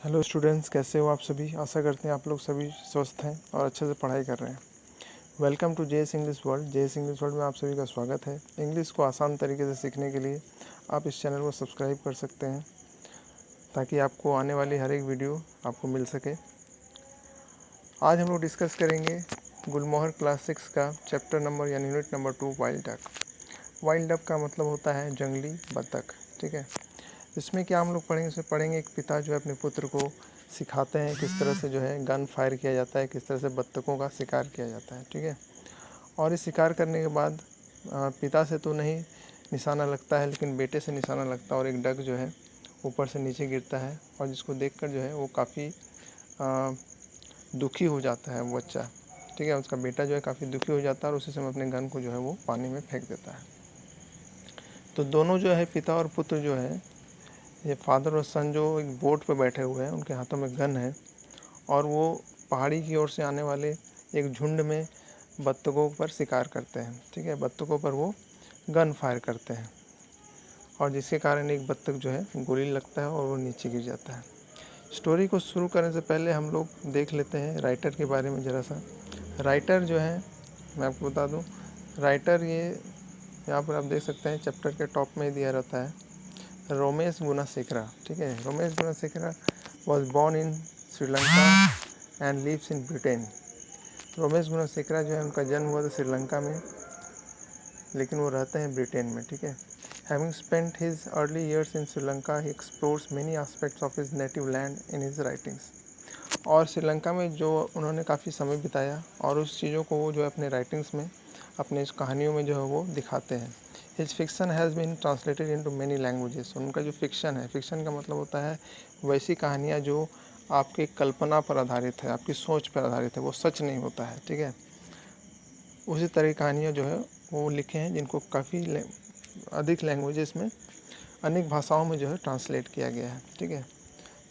Hello students, कैसे हो आप सभी। आशा करते हैं आप लोग सभी स्वस्थ हैं और अच्छे से पढ़ाई कर रहे हैं। Welcome to JS English world. JS English world में आप सभी का स्वागत है। इंग्लिश को आसान तरीके से सीखने के लिए आप इस चैनल को सब्सक्राइब कर सकते हैं ताकि आपको आने वाली हर एक वीडियो आपको मिल सके। आज हम लोग डिस्कस करेंगे गुलमोहर क्लास 6 का चैप्टर नंबर यानी unit number 2 wild duck. Wild duck का मतलब होता है जंगली बतख। ठीक है, इसमें क्या हम लोग पढ़ेंगे एक पिता जो है अपने पुत्र को सिखाते हैं किस तरह से जो है गन फायर किया जाता है, किस तरह से बत्तखों का शिकार किया जाता है। ठीक है, और इस शिकार करने के बाद पिता से तो नहीं निशाना लगता है, लेकिन बेटे से निशाना लगता है और एक डक जो है ऊपर से नीचे गिरता है और जिसको देखकर जो है वो काफ़ी दुखी हो जाता है वो बच्चा। ठीक है, उसका बेटा जो है काफ़ी दुखी हो जाता है और उसी समय अपने गन को जो है वो पानी में फेंक देता है। तो दोनों जो है पिता और पुत्र जो है, ये फादर और सन जो एक बोट पर बैठे हुए हैं, उनके हाथों में गन है और वो पहाड़ी की ओर से आने वाले एक झुंड में बत्तखों पर शिकार करते हैं। ठीक है, बत्तखों पर वो गन फायर करते हैं और जिसके कारण एक बत्तख जो है गोली लगता है और वो नीचे गिर जाता है। स्टोरी को शुरू करने से पहले हम लोग देख लेते हैं राइटर के बारे में ज़रा सा। राइटर जो है, मैं आपको बता दूं, राइटर ये यहाँ पर आप देख सकते हैं चैप्टर के टॉप में दिया रहता है, रोमेश गुनासेकरा। ठीक है, Romesh Gunasekara was born in Sri Lanka and lives in Britain. Romesh Gunasekara जो है उनका जन्म हुआ था श्रीलंका में, लेकिन वो रहते हैं ब्रिटेन में। ठीक है, having spent his early years in Sri Lanka he explores many aspects of his native land in his writings. और श्रीलंका में जो उन्होंने काफ़ी समय बिताया और उस चीज़ों को वो जो है अपने राइटिंग्स में, अपने इस कहानियों में जो है वो दिखाते हैं। His fiction has been translated into many languages. उनका जो फिक्शन है, फिक्शन का मतलब होता है वैसी कहानियाँ जो आपकी कल्पना पर आधारित है, आपकी सोच पर आधारित है, वो सच नहीं होता है। ठीक है, उसी तरह की कहानियाँ जो है वो लिखे हैं जिनको काफ़ी अधिक लैंग्वेजेस में, अनेक भाषाओं में जो है ट्रांसलेट किया गया है। ठीक है,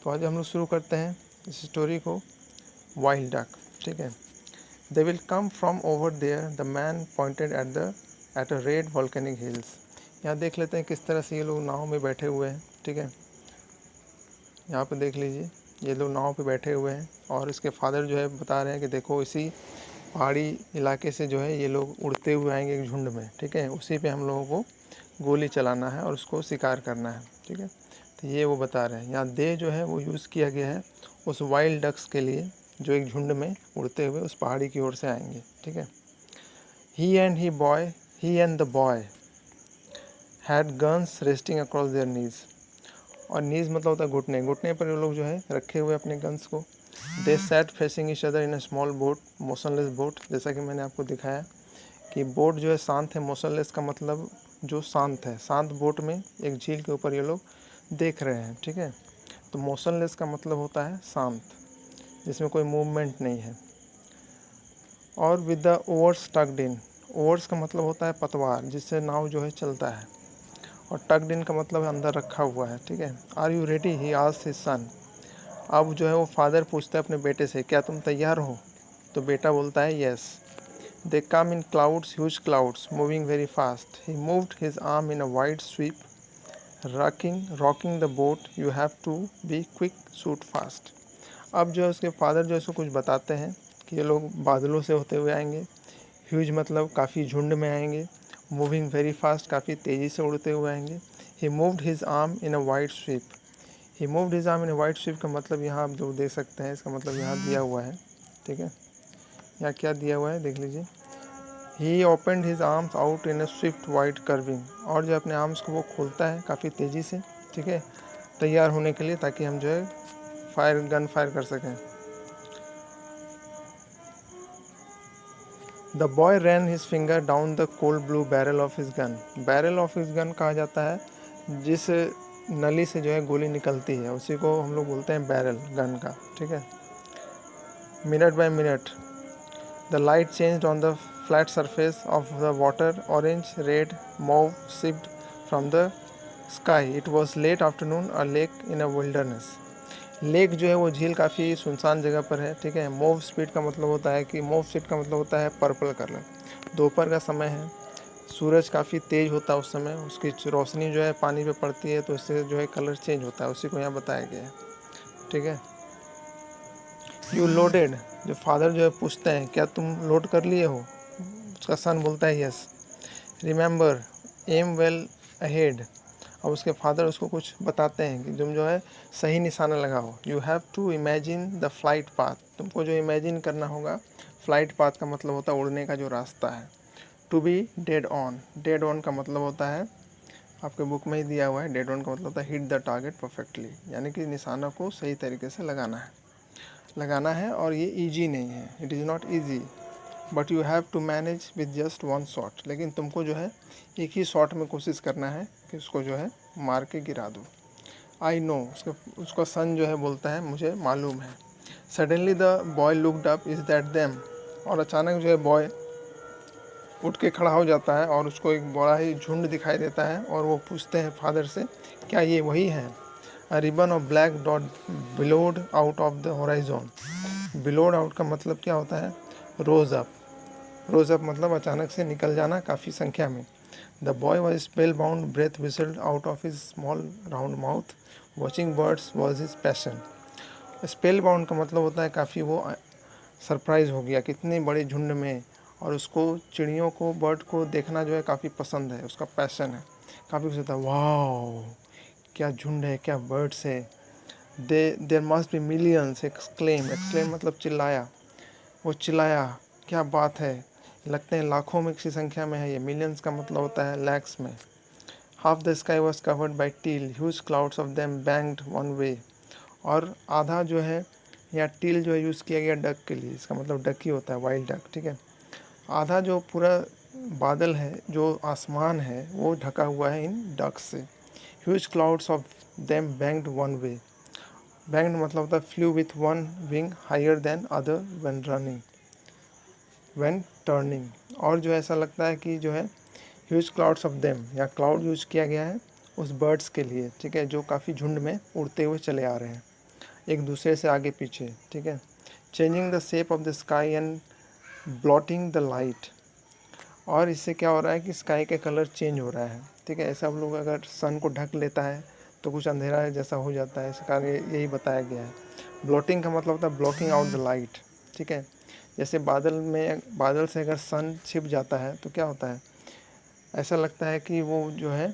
तो आज हम लोग शुरू करते हैं इस स्टोरी को, वाइल्ड डक। ठीक है, they will come from over there, the man pointed at a red volcanic hills. यहाँ देख लेते हैं किस तरह से ये लोग नाव में बैठे हुए हैं। ठीक है, यहाँ पे देख लीजिए, ये लोग नाव पे बैठे हुए हैं और इसके फादर जो है बता रहे हैं कि देखो इसी पहाड़ी इलाके से जो है ये लोग उड़ते हुए आएंगे एक झुंड में। ठीक है, उसी पे हम लोगों को गोली चलाना है और उसको शिकार करना है। ठीक है, तो ये वो बता रहे हैं। यहाँ दे जो है वो यूज़ किया गया है उस वाइल्ड डक्स के लिए जो एक झुंड में उड़ते हुए उस पहाड़ी की ओर से आएंगे। ठीक है, he and the boy had guns resting across their knees. और नीज मतलब होता है घुटने, घुटने पर ये लोग जो है रखे हुए अपने गन्स को। They sat facing each other in a small boat, motionless boat. जैसा कि मैंने आपको दिखाया कि बोट जो है शांत है, मोशनलेस का मतलब जो शांत है। शांत बोट में एक झील के ऊपर ये लोग देख रहे हैं। ठीक है, तो मोशनलेस का मतलब होता है शांत, जिसमें कोई मूवमेंट नहीं है। और with the overs tugged in, overs का मतलब होता है पतवार, जिससे नाव जो है चलता है, और टग्ड इन का मतलब है अंदर रखा हुआ है। ठीक है, are you ready, he asked his son. अब जो है वो फादर पूछता है अपने बेटे से, क्या तुम तैयार हो। तो बेटा बोलता है yes. They come in clouds, huge clouds moving very fast. He moved his arm in a wide sweep, rocking the boat, you have to be quick, shoot fast. अब जो है उसके फादर जो है उसको कुछ बताते हैं कि ये लोग बादलों से होते हुए आएंगे, ह्यूज मतलब काफ़ी झुंड में आएंगे, मूविंग वेरी फास्ट काफ़ी तेज़ी से उड़ते हुए आएंगे। He moved his arm in a wide sweep, he moved his arm in a wide sweep का मतलब यहाँ आप जो देख सकते हैं, इसका मतलब यहाँ दिया हुआ है। ठीक है, यहाँ क्या दिया हुआ है देख लीजिए। He opened his arms out in a swift wide curving, और जो अपने आर्म्स को वो खोलता है काफ़ी तेज़ी से। ठीक है, तैयार होने के लिए, ताकि हम जो है गन फायर कर सकें। The boy ran his finger down the cold blue barrel of his gun. Barrel of his gun कहा जाता है जिस नली से जो है गोली निकलती है, उसी को हम लोग बोलते हैं बैरल गन का। ठीक है, minute by minute the light changed on the flat surface of the water, orange, red, mauve sipped from the sky. It was late afternoon, a lake in a wilderness. Lake जो है वो झील काफ़ी सुनसान जगह पर है। ठीक है, मूव स्पीड का मतलब होता है कि मूव स्पीड का मतलब होता है पर्पल कलर। दोपहर का समय है, सूरज काफ़ी तेज़ होता है उस समय, उसकी रोशनी जो है पानी पे पड़ती है तो इससे जो है कलर चेंज होता है, उसी को यहाँ बताया गया है। ठीक है। यू लोडेड, जो फादर जो है पूछते हैं क्या तुम लोड कर लिए हो, उसका सन बोलता है yes. Remember, am well ahead, और उसके फादर उसको कुछ बताते हैं कि तुम जो है सही निशाना लगाओ। You have to imagine the flight path, तुमको जो इमेजिन करना होगा फ्लाइट पाथ का मतलब होता है उड़ने का जो रास्ता है। To be dead on, dead on का मतलब होता है, आपके बुक में ही दिया हुआ है, डेड ऑन का मतलब होता है हिट द टारगेट परफेक्टली, यानी कि निशाना को सही तरीके से लगाना है और ये ईजी नहीं है, it is not easy, but you have to manage with just one shot, लेकिन तुमको जो है एक ही शॉट में कोशिश करना है कि उसको जो है मार के गिरा दो। आई नो, उसका सन जो है बोलता है मुझे मालूम है। Suddenly the boy looked up, is that them, और अचानक जो है बॉय उठ के खड़ा हो जाता है और उसको एक बड़ा ही झुंड दिखाई देता है और वो पूछते हैं फादर से क्या ये वही है। A ribbon of black dot billowed out of the horizon, billowed out का मतलब क्या होता है, रोज अप, रोज अप मतलब अचानक से निकल जाना काफ़ी संख्या में। The boy was spell bound, breath whistled out of his small round mouth, watching birds was his passion. Spell bound का मतलब होता है काफ़ी वो सरप्राइज़ हो गया कितने बड़े झुंड में, और उसको चिड़ियों को बर्ड को देखना जो है काफ़ी पसंद है, उसका पैशन है, काफ़ी कुछ होता है, वाह क्या झुंड है, क्या बर्ड्स है। There must be millions, exclaim, exclaim मतलब चिल्लाया, वो चिल्लाया क्या बात है, लगते हैं लाखों में किसी संख्या में है ये, मिलियंस का मतलब होता है लैक्स में। Half the sky was covered by teal, huge clouds of them banked one way, और आधा जो है या टील जो है यूज़ किया गया डक के लिए, इसका मतलब डक ही होता है, वाइल्ड डक, ठीक है। आधा जो पूरा बादल है, जो आसमान है, वो ढका हुआ है इन डक्स से। Huge clouds of them banked one way, banked मतलब होता है flew with one wing higher than other when running when turning, और जो ऐसा लगता है कि जो है ह्यूज क्लाउड्स ऑफ देम, या क्लाउड यूज किया गया है उस बर्ड्स के लिए, ठीक है, जो काफ़ी झुंड में उड़ते हुए चले आ रहे हैं एक दूसरे से आगे पीछे, ठीक है। Changing the shape of the sky and blotting the light, और इससे क्या हो रहा है कि स्काई का कलर चेंज हो रहा है, ठीक है। ऐसा हम लोग अगर सन को ढक लेता है तो कुछ अंधेरा जैसा हो जाता है, इसका यही बताया गया है। ब्लॉटिंग का मतलब होता है ब्लॉकिंग आउट द लाइट, ठीक है। जैसे बादल से अगर सन छिप जाता है तो क्या होता है, ऐसा लगता है कि वो जो है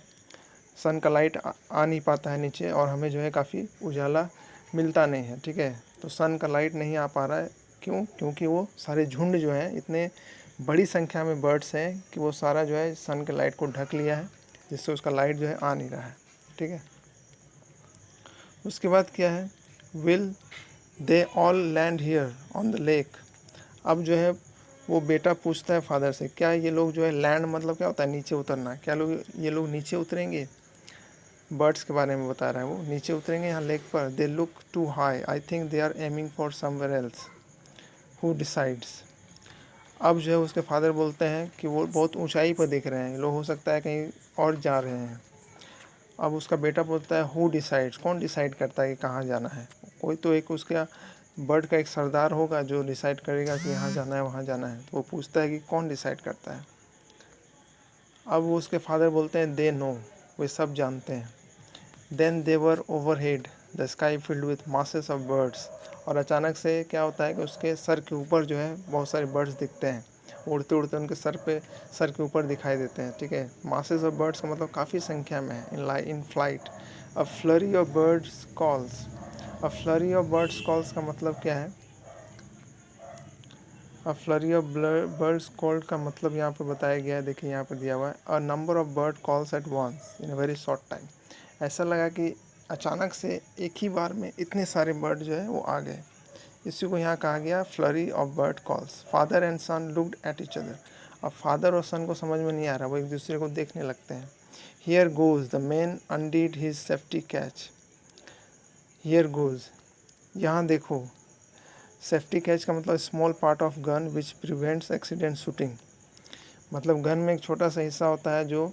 सन का लाइट आ नहीं पाता है नीचे, और हमें जो है काफ़ी उजाला मिलता नहीं है, ठीक है। तो सन का लाइट नहीं आ पा रहा है, क्यों, क्योंकि वो सारे झुंड जो हैं, इतने बड़ी संख्या में बर्ड्स हैं कि वो सारा जो है सन के लाइट को ढक लिया है, जिससे उसका लाइट जो है आ नहीं रहा है, ठीक है। उसके बाद क्या है, will they all land here on the lake, अब जो है वो बेटा पूछता है फादर से क्या ये लोग जो है, लैंड मतलब क्या होता है नीचे उतरना, क्या ये लोग नीचे उतरेंगे, बर्ड्स के बारे में बता रहा है वो, नीचे उतरेंगे यहाँ लेक पर। They look too high, I think they are aiming for somewhere else, who decides, अब जो है उसके फादर बोलते हैं कि वो बहुत ऊंचाई पर देख रहे हैं, लोग हो सकता है कहीं और जा रहे हैं। अब उसका बेटा बोलता है हु डिसाइड्स, कौन डिसाइड करता है कि कहाँ जाना है, कोई तो एक उसका बर्ड का एक सरदार होगा जो डिसाइड करेगा कि यहाँ जाना है वहाँ जाना है, तो वो पूछता है कि कौन डिसाइड करता है। अब वो उसके फादर बोलते हैं दे नो, वे सब जानते हैं। Then they were overhead, the sky filled with masses of birds, और अचानक से क्या होता है कि उसके सर के ऊपर जो है बहुत सारे बर्ड्स दिखते हैं, उड़ते उड़ते उनके सर के ऊपर दिखाई देते हैं, ठीक है। मासेस ऑफ बर्ड्स का मतलब काफ़ी संख्या में है, in flight. A flurry of birds calls, a flurry of birds calls का मतलब क्या है, अ फ्लरी ऑफ बर्ड्स कॉल्ड का मतलब यहाँ पर बताया गया है, देखिए यहाँ पर दिया हुआ है, a number of bird calls at once in a very short time, ऐसा लगा कि अचानक से एक ही बार में इतने सारे बर्ड जो है वो आ गए, इसी को यहाँ कहा गया flurry of bird calls. Father and son looked at each other, अब फादर और सन को समझ में नहीं आ रहा, वो एक दूसरे को देखने लगते हैं। Here goes the man undid his safety catch, here goes, यहाँ देखो, सेफ्टी कैच का मतलब small part of gun which prevents accident shooting, मतलब गन में एक छोटा सा हिस्सा होता है जो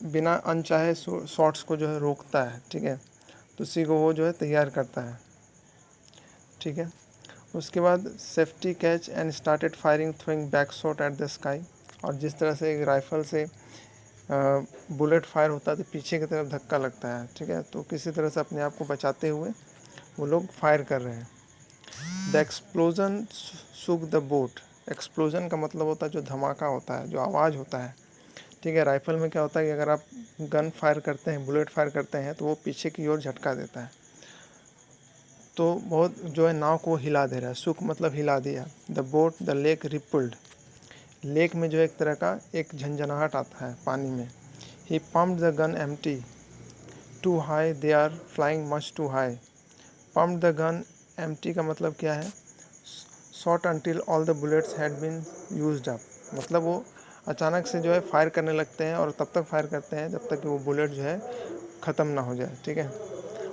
बिना अनचाहे शॉट्स को जो है रोकता है, ठीक है, तो उसी को वो जो है तैयार करता है, ठीक है। उसके बाद safety catch and started firing throwing back shot at the sky, और जिस तरह से एक राइफल से बुलेट फायर होता है तो पीछे की तरफ धक्का लगता है, ठीक है, तो किसी तरह से अपने आप को बचाते हुए वो लोग फायर कर रहे हैं। The explosion shook the boat. Explosion का मतलब होता है जो धमाका होता है, जो आवाज़ होता है, ठीक है। राइफल में क्या होता है कि अगर आप गन फायर करते हैं, बुलेट फायर करते हैं, तो वो पीछे की ओर झटका देता है, तो बहुत जो है नाव को हिला दे रहा है। शुक मतलब हिला दिया। The boat the lake rippled. Lake में जो है एक तरह का एक झंझनाहट आता है पानी में। He pumped the gun empty too high, they are flying much too high. Pumped the gun empty का मतलब क्या है? Shot until all the bullets had been used up. मतलब वो अचानक से जो है फायर करने लगते हैं और तब तक फायर करते हैं जब तक कि वो बुलेट जो है ख़त्म ना हो जाए, ठीक है।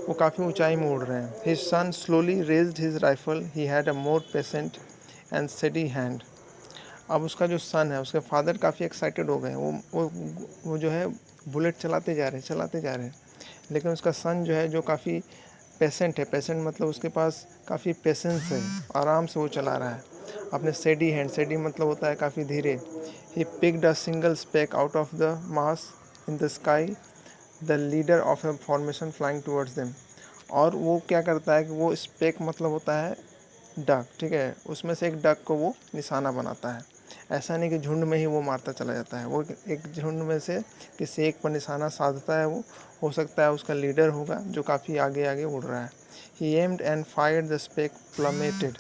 वो काफ़ी ऊंचाई में उड़ रहे हैं। His son slowly raised his rifle, he had a more patient and steady hand. अब उसका जो सन है, उसके फादर काफ़ी एक्साइटेड हो गए हैं। वो जो है बुलेट चलाते जा रहे हैं, लेकिन उसका सन जो है, जो काफ़ी पेशेंट है, पेशेंट मतलब उसके पास काफ़ी पेशेंस है, आराम से वो चला रहा है अपने स्टेडी हैंड। स्टेडी मतलब होता है काफ़ी धीरे। He picked a single speck out of the mass in the sky, the leader of a formation flying towards them. और वो क्या करता है कि वो स्पेक मतलब होता है डक, ठीक है, उसमें से एक डक को वो निशाना बनाता है। ऐसा नहीं कि झुंड में ही वो मारता चला जाता है, वो एक झुंड में से किसी एक पर निशाना साधता है। वो हो सकता है उसका लीडर होगा जो काफ़ी आगे आगे उड़ रहा है। He aimed and fired the speck plummeted.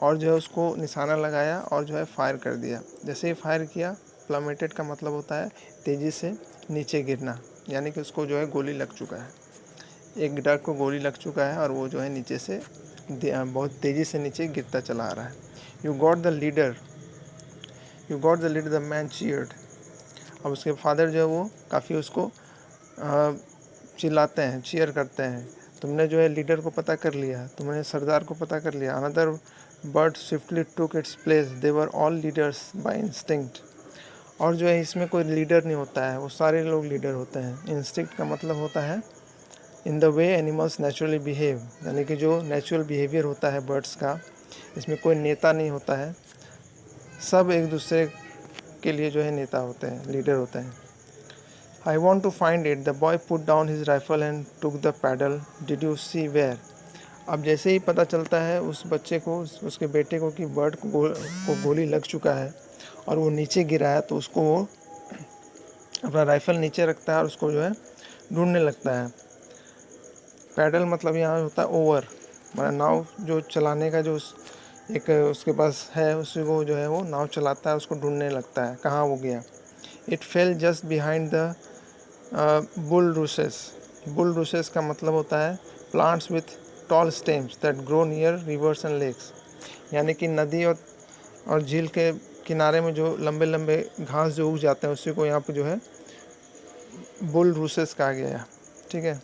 और जो है उसको निशाना लगाया और जो है फायर कर दिया। जैसे ही फायर किया, प्लमेटेड का मतलब होता है तेज़ी से नीचे गिरना, यानी कि उसको जो है गोली लग चुका है, एक डक को गोली लग चुका है और वो जो है नीचे से बहुत तेज़ी से नीचे गिरता चला आ रहा है। You got the leader, the man cheered. अब उसके फादर जो है वो काफ़ी उसको चिल्लाते हैं, चीयर करते हैं, तुमने जो है लीडर को पता कर लिया, तुमने सरदार को पता कर लिया। Another bird swiftly took its place, they were all leaders by instinct. और जो है इसमें कोई लीडर नहीं होता है, वो सारे लोग लीडर होते हैं। इंस्टिंक्ट का मतलब होता है in the way animals naturally behave, यानी कि जो नेचुरल बिहेवियर होता है बर्ड्स का, इसमें कोई नेता नहीं होता है, सब एक दूसरे के लिए जो है नेता होते हैं, लीडर होते हैं। I want to find it, the boy put down his rifle and took the paddle, did you see where. अब जैसे ही पता चलता है उस बच्चे को, उसके बेटे को, कि बर्ड को गोली लग चुका है और वो नीचे गिरा है, तो उसको वो अपना राइफल नीचे रखता है और उसको जो है ढूंढने लगता है। पैडल मतलब यहाँ होता है ओवर, मतलब नाव जो चलाने का जो एक उसके पास है, उसी को जो है वो नाव चलाता है, उसको ढूंढने लगता है कहाँ वो गया। It fell just behind the bulrushes. Bulrushes का मतलब होता है plants with tall stems that grow near rivers and lakes, यानी कि नदी और झील के किनारे में जो लंबे लंबे घास जो उग जाते हैं, उसी को यहाँ पे जो है बुल रूसेस कहा गया है, ठीक है।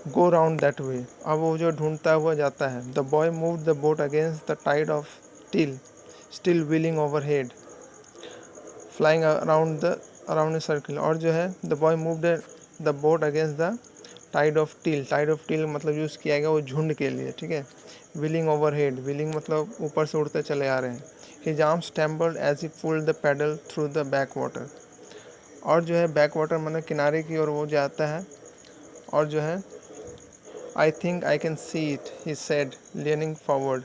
Go round that way. अब वो जो ढूंढता हुआ जाता है। The boy move the boat against the tide of teal, still wheeling overhead, flying around a circle. और जो है the boy moved the boat against the tide of teal. Tide of teal मतलब use किया गया वो झुंड के लिए, ठीक है। व्हीलिंग ओवर हेड, व्हीलिंग मतलब ऊपर से उड़ते चले आ रहे हैं। His arms trembled as he pulled the paddle through the backwater. और जो है बैक वाटर मतलब किनारे की ओर वो जाता है और जो है I think I can see it, he said leaning forward.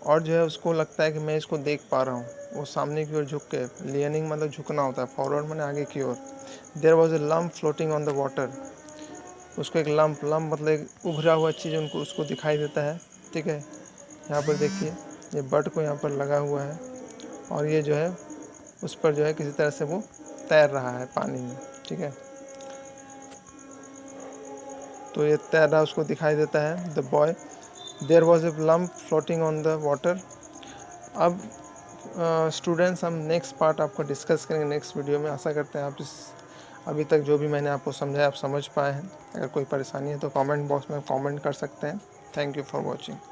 और जो है उसको लगता है कि मैं इसको देख पा रहा हूँ, वो सामने की ओर झुक के, लीनिंग मतलब झुकना होता है, फॉरवर्ड मैंने आगे की ओर। There was a lump floating on the water. उसको एक लम्प मतलब एक उभरा हुआ चीज़ उनको उसको दिखाई देता है, ठीक है। यहाँ पर देखिए ये बर्ड को यहाँ पर लगा हुआ है और ये जो है उस पर जो है किसी तरह से वो तैर रहा है पानी में, ठीक है। तो ये तैर रहा उसको दिखाई देता है। The boy, there was a lump floating on the water. अब स्टूडेंट्स हम नेक्स्ट पार्ट आपको डिस्कस करेंगे नेक्स्ट वीडियो में। आशा करते हैं आप इस अभी तक जो भी मैंने आपको समझाया आप समझ पाए हैं। अगर कोई परेशानी है तो कमेंट बॉक्स में कमेंट कर सकते हैं। Thank you for watching.